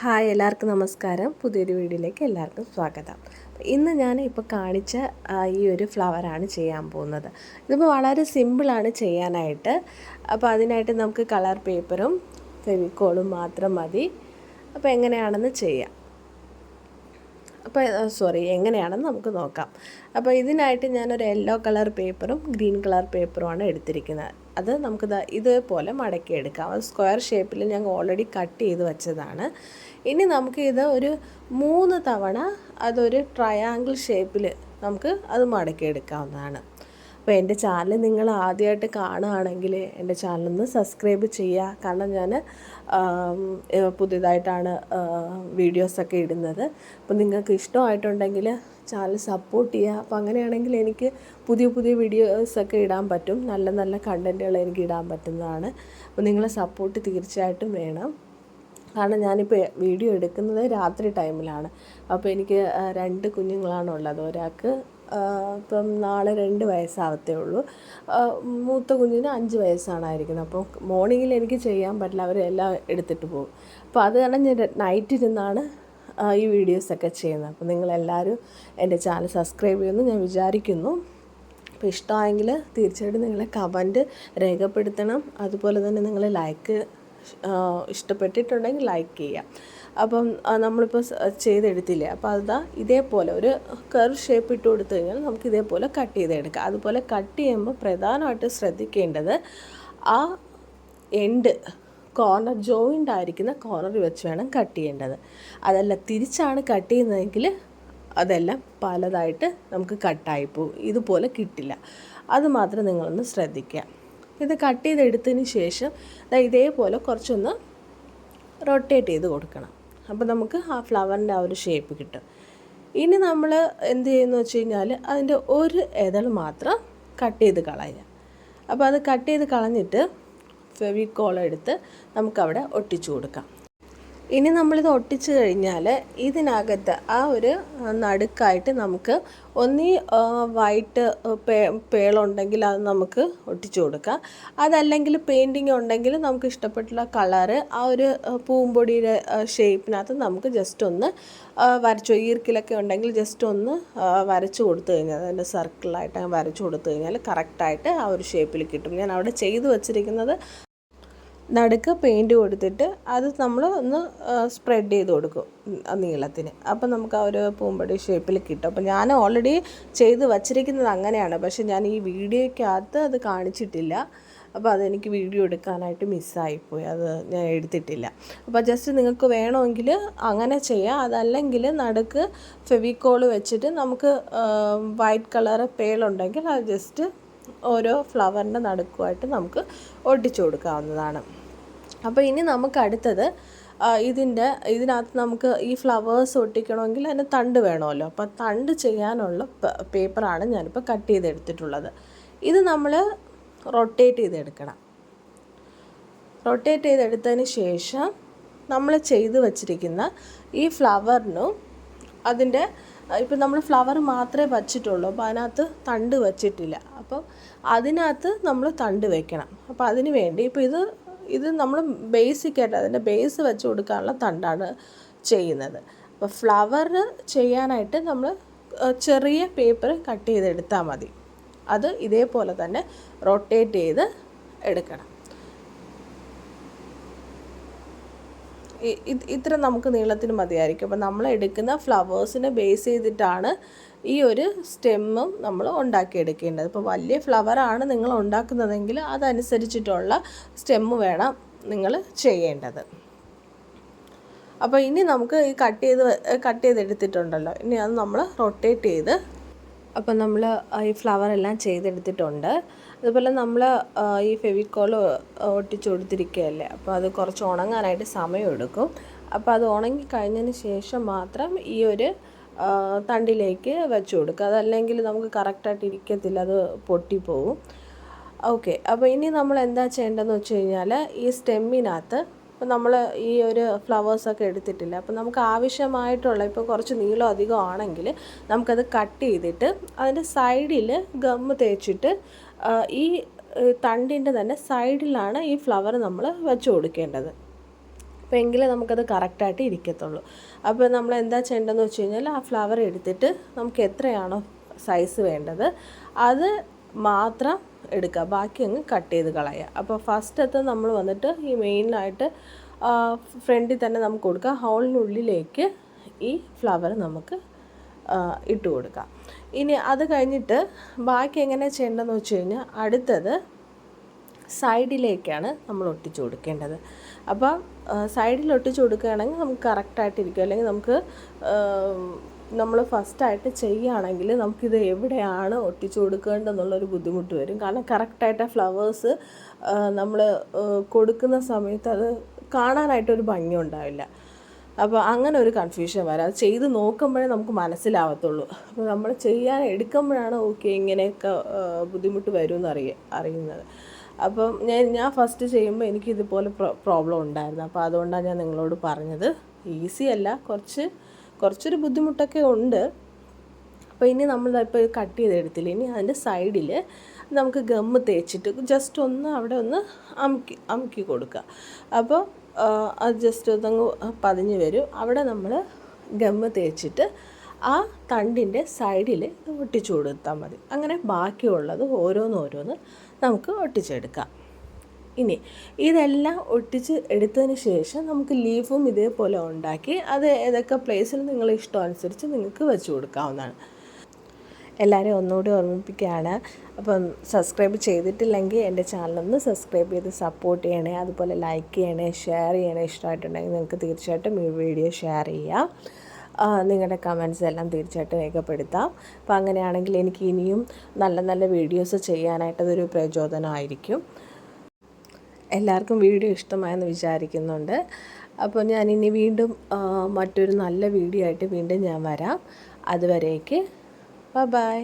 Hi, എല്ലാവർക്കും നമസ്കാരം. പുതിയൊരു വീഡിയോയിലേക്ക് എല്ലാവർക്കും സ്വാഗതം. ഇന്ന് ഞാൻ ഇപ്പോൾ കാണിച്ച ഈ ഒരു ഫ്ലവറാണ് ചെയ്യാൻ പോകുന്നത്. ഇതിപ്പോൾ വളരെ സിമ്പിളാണ് ചെയ്യാനായിട്ട്. അപ്പോൾ അതിനായിട്ട് നമുക്ക് കളർ പേപ്പറും ഫെവിക്കോളും മാത്രം മതി. അപ്പോൾ എങ്ങനെയാണെന്ന് ചെയ്യാം. എങ്ങനെയാണെന്ന് നമുക്ക് നോക്കാം. അപ്പോൾ ഇതിനായിട്ട് ഞാനൊരു യെല്ലോ കളർ പേപ്പറും ഗ്രീൻ കളർ പേപ്പറുമാണ് എടുത്തിരിക്കുന്നത്. അത് നമുക്ക് ഇതേപോലെ മടക്കിയെടുക്കാം. അത് സ്ക്വയർ ഷേപ്പിൽ ഞാൻ ഓൾറെഡി കട്ട് ചെയ്ത് വെച്ചതാണ്. ഇനി നമുക്ക് ഇത് ഒരു 3 തവണ അതൊരു ട്രയാങ്കിൾ ഷേപ്പിൽ നമുക്ക് അത് മടക്കിയെടുക്കാവുന്നതാണ്. അപ്പോൾ എൻ്റെ ചാനൽ നിങ്ങൾ ആദ്യമായിട്ട് കാണുകയാണെങ്കിൽ എൻ്റെ ചാനലൊന്ന് സബ്സ്ക്രൈബ് ചെയ്യുക. കാരണം ഞാൻ പുതിയതായിട്ടാണ് വീഡിയോസൊക്കെ ഇടുന്നത്. അപ്പോൾ നിങ്ങൾക്ക് ഇഷ്ടമായിട്ടുണ്ടെങ്കിൽ ചാനൽ സപ്പോർട്ട് ചെയ്യുക. അപ്പോൾ അങ്ങനെയാണെങ്കിൽ എനിക്ക് പുതിയ പുതിയ വീഡിയോസൊക്കെ ഇടാൻ പറ്റും. നല്ല നല്ല കണ്ടൻറ്റുകൾ എനിക്ക് ഇടാൻ പറ്റുന്നതാണ്. അപ്പോൾ നിങ്ങളെ സപ്പോർട്ട് തീർച്ചയായിട്ടും വേണം. കാരണം ഞാനിപ്പോൾ വീഡിയോ എടുക്കുന്നത് രാത്രി ടൈമിലാണ്. അപ്പോൾ എനിക്ക് 2 കുഞ്ഞുങ്ങളാണുള്ളത്. ഒരാൾക്ക് ഇപ്പം നാളെ 2 വയസ്സാവത്തേ ഉള്ളൂ. മൂത്ത കുഞ്ഞിന് 5 വയസ്സാണായിരിക്കുന്നത്. അപ്പോൾ മോർണിംഗിൽ എനിക്ക് ചെയ്യാൻ പറ്റില്ല, അവരെല്ലാം എടുത്തിട്ട് പോകും. അപ്പോൾ അത് കാരണം ഞാൻ നൈറ്റിരുന്നാണ് ഈ വീഡിയോസൊക്കെ ചെയ്യുന്നത്. അപ്പോൾ നിങ്ങളെല്ലാവരും എൻ്റെ ചാനൽ സബ്സ്ക്രൈബ് ചെയ്യുമെന്ന് ഞാൻ വിചാരിക്കുന്നു. അപ്പോൾ ഇഷ്ടമായെങ്കിൽ തീർച്ചയായിട്ടും നിങ്ങളെ കമൻറ്റ് രേഖപ്പെടുത്തണം. അതുപോലെ തന്നെ നിങ്ങൾ ഇഷ്ടപ്പെട്ടിട്ടുണ്ടെങ്കിൽ ലൈക്ക് ചെയ്യാം. അപ്പം നമ്മളിപ്പോൾ ചെയ്തെടുത്തില്ലേ, അപ്പോൾ അതാ ഇതേപോലെ ഒരു കർവ് ഷേപ്പ് ഇട്ട് കൊടുത്തു കഴിഞ്ഞാൽ നമുക്ക് ഇതേപോലെ കട്ട് ചെയ്തെടുക്കാം. അതുപോലെ കട്ട് ചെയ്യുമ്പോൾ പ്രധാനമായിട്ട് ശ്രദ്ധിക്കേണ്ടത് ആ എൻഡ് കോർണർ ജോയിൻ്റ് ആയിരിക്കുന്ന കോർണർ വെച്ച് വേണം കട്ട് ചെയ്യേണ്ടത്. അതല്ല തിരിച്ചാണ് കട്ട് ചെയ്യുന്നതെങ്കിൽ അതെല്ലാം പലതായിട്ട് നമുക്ക് കട്ടായിപ്പോവും, ഇതുപോലെ കിട്ടില്ല. അത് മാത്രം നിങ്ങളൊന്ന് ശ്രദ്ധിക്കുക. ഇത് കട്ട് ചെയ്തെടുത്തതിന് ശേഷം ഇതേപോലെ കുറച്ചൊന്ന് റൊട്ടേറ്റ് ചെയ്ത് കൊടുക്കണം. അപ്പോൾ നമുക്ക് ആ ഫ്ലവറിൻ്റെ ആ ഒരു ഷേപ്പ് കിട്ടും. ഇനി നമ്മൾ എന്ത് ചെയ്യുന്നു വെച്ച് കഴിഞ്ഞാൽ അതിൻ്റെ ഒരു ഇതൾ മാത്രം കട്ട് ചെയ്ത് കളയുക. അപ്പോൾ അത് കട്ട് ചെയ്ത് കളഞ്ഞിട്ട് ഫെവിക്കോൾ എടുത്ത് നമുക്കവിടെ ഒട്ടിച്ചു കൊടുക്കാം. ഇനി നമ്മളിത് ഒട്ടിച്ച് കഴിഞ്ഞാൽ ഇതിനകത്ത് ആ ഒരു നടുക്കായിട്ട് നമുക്ക് ഒന്നീ വൈറ്റ് പേളുണ്ടെങ്കിൽ അത് നമുക്ക് ഒട്ടിച്ചു കൊടുക്കാം. അതല്ലെങ്കിൽ പെയിൻറ്റിങ് ഉണ്ടെങ്കിൽ നമുക്ക് ഇഷ്ടപ്പെട്ടുള്ള കളറ് ആ ഒരു പൂമ്പൊടിയുടെ ഷേപ്പിനകത്ത് നമുക്ക് ജസ്റ്റ് ഒന്ന് ഈർക്കിലൊക്കെ ഉണ്ടെങ്കിൽ ജസ്റ്റ് ഒന്ന് വരച്ചു കൊടുത്തു കഴിഞ്ഞാൽ അതിൻ്റെ സർക്കിളായിട്ട് വരച്ചു കൊടുത്തു കഴിഞ്ഞാൽ കറക്റ്റായിട്ട് ആ ഒരു ഷേപ്പിൽ കിട്ടും. ഞാൻ അവിടെ ചെയ്തു വച്ചിരിക്കുന്നത് നടുക്ക് പെയിൻറ്റ് കൊടുത്തിട്ട് അത് നമ്മൾ ഒന്ന് സ്പ്രെഡ് ചെയ്ത് കൊടുക്കും നീളത്തിന്. അപ്പോൾ നമുക്ക് ആ ഒരു പൂമ്പൊടി ഷേപ്പിൽ കിട്ടും. അപ്പോൾ ഞാൻ ഓൾറെഡി ചെയ്ത് വച്ചിരിക്കുന്നത് അങ്ങനെയാണ്. പക്ഷേ ഞാൻ ഈ വീഡിയോയ്ക്കകത്ത് അത് കാണിച്ചിട്ടില്ല. അപ്പോൾ അതെനിക്ക് വീഡിയോ എടുക്കാനായിട്ട് മിസ്സായിപ്പോയി, അത് ഞാൻ എടുത്തിട്ടില്ല. അപ്പോൾ ജസ്റ്റ് നിങ്ങൾക്ക് വേണമെങ്കിൽ അങ്ങനെ ചെയ്യാം. അതല്ലെങ്കിൽ നടുക്ക് ഫെവിക്കോൾ വെച്ചിട്ട് നമുക്ക് വൈറ്റ് കളർ പേളുണ്ടെങ്കിൽ അത് ജസ്റ്റ് ഓരോ ഫ്ലവറിൻ്റെ നടുക്കുമായിട്ട് നമുക്ക് ഒട്ടിച്ചു കൊടുക്കാവുന്നതാണ്. അപ്പോൾ ഇനി നമുക്ക് അടുത്തത് ഇതിനകത്ത് നമുക്ക് ഈ ഫ്ലവേഴ്സ് ഒട്ടിക്കണമെങ്കിൽ അതിന് തണ്ട് വേണമല്ലോ. അപ്പോൾ തണ്ട് ചെയ്യാനുള്ള പേപ്പറാണ് ഞാനിപ്പോൾ കട്ട് ചെയ്തെടുത്തിട്ടുള്ളത്. ഇത് നമ്മൾ റൊട്ടേറ്റ് ചെയ്തെടുക്കണം. റൊട്ടേറ്റ് ചെയ്തെടുത്തതിന് ശേഷം നമ്മൾ ചെയ്ത് വച്ചിരിക്കുന്ന ഈ ഫ്ലവറിനും അതിൻ്റെ ഇപ്പം നമ്മൾ ഫ്ലവർ മാത്രമേ വച്ചിട്ടുള്ളൂ. അപ്പോൾ അതിനകത്ത് തണ്ട് വച്ചിട്ടില്ല. അപ്പോൾ അതിനകത്ത് നമ്മൾ തണ്ട് വെക്കണം. അപ്പോൾ അതിന് വേണ്ടി ഇപ്പോൾ ഇത് നമ്മൾ ബേസിക്കായിട്ട് അതിൻ്റെ ബേസ് വെച്ച് കൊടുക്കാനുള്ള തണ്ടാണ് ചെയ്യുന്നത്. അപ്പോൾ ഫ്ലവർ ചെയ്യാനായിട്ട് നമ്മൾ ചെറിയ പേപ്പർ കട്ട് ചെയ്തെടുത്താൽ മതി. അത് ഇതേപോലെ തന്നെ റൊട്ടേറ്റ് ചെയ്ത് എടുക്കണം. ഇത്ര നമുക്ക് നീളത്തിന് മതിയായിരിക്കും. അപ്പോൾ നമ്മൾ എടുക്കുന്ന ഫ്ലവേഴ്സിനെ ബേസ് ചെയ്തിട്ടാണ് ഈ ഒരു സ്റ്റെമ്മും നമ്മൾ ഉണ്ടാക്കിയെടുക്കേണ്ടത്. ഇപ്പോൾ വലിയ ഫ്ലവറാണ് നിങ്ങൾ ഉണ്ടാക്കുന്നതെങ്കിൽ അതനുസരിച്ചിട്ടുള്ള സ്റ്റെമ്മ് വേണം നിങ്ങൾ ചെയ്യേണ്ടത്. അപ്പോൾ ഇനി നമുക്ക് ഈ കട്ട് ചെയ്തെടുത്തിട്ടുണ്ടല്ലോ, ഇനി അത് നമ്മൾ റൊട്ടേറ്റ് ചെയ്ത് അപ്പം നമ്മൾ ഈ ഫ്ലവറെല്ലാം ചെയ്തെടുത്തിട്ടുണ്ട്. അതുപോലെ നമ്മൾ ഈ ഫെവിക്കോൾ ഒട്ടിച്ചു കൊടുത്തിരിക്കുകയല്ലേ, അപ്പോൾ അത് കുറച്ച് ഉണങ്ങാനായിട്ട് സമയമെടുക്കും. അപ്പോൾ അത് ഉണങ്ങി കഴിഞ്ഞതിന് ശേഷം മാത്രം ഈ ഒരു തണ്ടിലേക്ക് വെച്ച് കൊടുക്കുക. അതല്ലെങ്കിൽ നമുക്ക് കറക്റ്റായിട്ട് ഇരിക്കത്തില്ല, അത് പൊട്ടിപ്പോവും. ഓക്കെ, അപ്പോൾ ഇനി നമ്മൾ എന്താ ചെയ്യേണ്ടതെന്ന് വെച്ച് കഴിഞ്ഞാൽ ഈ സ്റ്റെമ്മിനകത്ത് അപ്പോൾ നമ്മൾ ഈ ഒരു ഫ്ലവേഴ്സൊക്കെ എടുത്തിട്ടില്ല. അപ്പോൾ നമുക്ക് ആവശ്യമായിട്ടുള്ള ഇപ്പോൾ കുറച്ച് നീളം അധികം ആണെങ്കിൽ നമുക്കത് കട്ട് ചെയ്തിട്ട് അതിൻ്റെ സൈഡിൽ ഗമ്മ് തേച്ചിട്ട് ഈ തണ്ടിൻ്റെ തന്നെ സൈഡിലാണ് ഈ ഫ്ലവർ നമ്മൾ വെച്ച് കൊടുക്കേണ്ടത്. അപ്പോൾ എങ്കിലേ നമുക്കത് കറക്റ്റായിട്ട് ഇരിക്കത്തുള്ളൂ. അപ്പോൾ നമ്മൾ എന്താ ചെയ്യേണ്ടതെന്ന് വെച്ച് കഴിഞ്ഞാൽ ആ ഫ്ലവർ എടുത്തിട്ട് നമുക്ക് എത്രയാണോ സൈസ് വേണ്ടത് അത് മാത്രം എടുക്കുക, ബാക്കി അങ്ങ് കട്ട് ചെയ്ത് കളയുക. അപ്പോൾ ഫസ്റ്റത്തെ നമ്മൾ വന്നിട്ട് ഈ മെയിനായിട്ട് ഫ്രണ്ടിൽ തന്നെ നമുക്ക് കൊടുക്കുക. ഹോളിനുള്ളിലേക്ക് ഈ ഫ്ലവർ നമുക്ക് ഇട്ട് കൊടുക്കാം. ഇനി അത് കഴിഞ്ഞിട്ട് ബാക്കി എങ്ങനെ ചെയ്യേണ്ടതെന്ന് വെച്ച് കഴിഞ്ഞാൽ അടുത്തത് സൈഡിലേക്കാണ് നമ്മൾ ഒട്ടിച്ചു കൊടുക്കേണ്ടത്. അപ്പോൾ സൈഡിൽ ഒട്ടിച്ചു കൊടുക്കുകയാണെങ്കിൽ നമുക്ക് കറക്റ്റായിട്ടിരിക്കും. അല്ലെങ്കിൽ നമുക്ക് നമ്മൾ ഫസ്റ്റായിട്ട് ചെയ്യുകയാണെങ്കിൽ നമുക്കിത് എവിടെയാണ് ഒട്ടിച്ചു കൊടുക്കേണ്ടതെന്നുള്ളൊരു ബുദ്ധിമുട്ട് വരും. കാരണം കറക്റ്റായിട്ട് ആ ഫ്ലവേഴ്സ് നമ്മൾ കൊടുക്കുന്ന സമയത്ത് അത് കാണാനായിട്ടൊരു ഭംഗി ഉണ്ടാവില്ല. അപ്പോൾ അങ്ങനെ ഒരു കൺഫ്യൂഷൻ വരാം. അത് ചെയ്ത് നോക്കുമ്പോഴേ നമുക്ക് മനസ്സിലാവത്തുള്ളൂ. അപ്പോൾ നമ്മൾ ചെയ്യാൻ എടുക്കുമ്പോഴാണ് ഓക്കെ ഇങ്ങനെയൊക്കെ ബുദ്ധിമുട്ട് വരുമെന്ന് അറിയുന്നത്. അപ്പം ഞാൻ ഫസ്റ്റ് ചെയ്യുമ്പോൾ എനിക്കിതുപോലെ പ്രോബ്ലം ഉണ്ടായിരുന്നു. അപ്പോൾ അതുകൊണ്ടാണ് ഞാൻ നിങ്ങളോട് പറഞ്ഞത്. ഈസി അല്ല, കുറച്ചൊരു ബുദ്ധിമുട്ടൊക്കെ ഉണ്ട്. അപ്പോൾ ഇനി നമ്മളിപ്പോൾ കട്ട് ചെയ്തെടുത്തില്ല. ഇനി അതിൻ്റെ സൈഡിൽ നമുക്ക് ഗമ്മ് തേച്ചിട്ട് ജസ്റ്റ് ഒന്ന് അവിടെ ഒന്ന് അമുക്കി കൊടുക്കുക. അപ്പോൾ അത് ജസ്റ്റ് ഒന്നങ്ങ് പതിഞ്ഞ് വരും. അവിടെ നമ്മൾ ഗമ്മ് തേച്ചിട്ട് ആ തണ്ടിൻ്റെ സൈഡിൽ ഒട്ടിച്ചു കൊടുത്താൽ മതി. അങ്ങനെ ബാക്കിയുള്ളത് ഓരോന്നോരോന്ന് നമുക്ക് ഒട്ടിച്ചെടുക്കാം. ഇനി ഇതെല്ലാം ഒട്ടിച്ച് എടുത്തതിന് ശേഷം നമുക്ക് ലീഫും ഇതേപോലെ ഉണ്ടാക്കി അത് ഏതൊക്കെ പ്ലേസിൽ നിങ്ങളുടെ ഇഷ്ടം അനുസരിച്ച് നിങ്ങൾക്ക് വെച്ച് കൊടുക്കാവുന്നതാണ്. എല്ലാവരെയും ഒന്നുകൂടി ഓർമ്മിപ്പിക്കുകയാണ്. അപ്പം സബ്സ്ക്രൈബ് ചെയ്തിട്ടില്ലെങ്കിൽ എൻ്റെ ചാനലൊന്ന് സബ്സ്ക്രൈബ് ചെയ്ത് സപ്പോർട്ട് ചെയ്യണേ. അതുപോലെ ലൈക്ക് ചെയ്യണേ, ഷെയർ ചെയ്യണേ. ഇഷ്ടമായിട്ടുണ്ടെങ്കിൽ നിങ്ങൾക്ക് തീർച്ചയായിട്ടും ഈ വീഡിയോ ഷെയർ ചെയ്യാം. നിങ്ങളുടെ കമൻറ്റ്സ് എല്ലാം തീർച്ചയായിട്ടും രേഖപ്പെടുത്താം. അപ്പോൾ അങ്ങനെയാണെങ്കിൽ എനിക്ക് ഇനിയും നല്ല നല്ല വീഡിയോസ് ചെയ്യാനായിട്ടതൊരു പ്രചോദനമായിരിക്കും. എല്ലാവർക്കും വീഡിയോ ഇഷ്ടമായെന്ന് വിചാരിക്കുന്നുണ്ട്. അപ്പോൾ ഞാനിനി വീണ്ടും മറ്റൊരു നല്ല വീഡിയോ ആയിട്ട് വീണ്ടും ഞാൻ വരാം. അതുവരേക്ക് ബൈ.